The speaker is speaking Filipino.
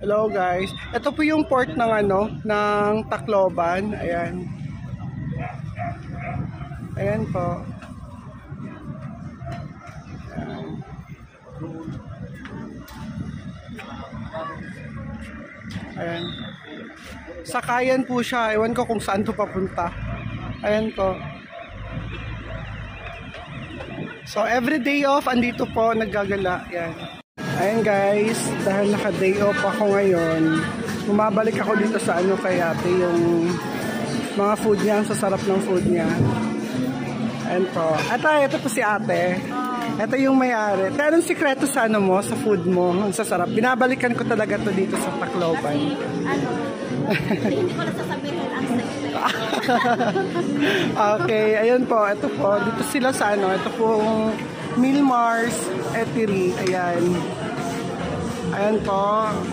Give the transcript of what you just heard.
Hello guys. Ito po yung port ng ng Tacloban. Ayan. Ayan po. Ayan. Ayan. Sakayan po siya. Ewan ko kung saan to papunta. Ayan po. So every day off andito po naggagala. Ayan. Ayan guys, dahil naka-day off ako ngayon, bumabalik ako dito sa kay ate, yung mga food niya, ang sasarap ng food niya. Ayan po. Ito po si ate. Ito yung may-ari. Pero anong sikreto sa mo, sa food mo, ang sasarap? Binabalikan ko talaga to dito sa Tacloban. Hindi ko na sasabihin ang sikreto. Okay, ayun po. Ito po, dito sila sa ito po Milmars Eatery. Ayan. Ayan po.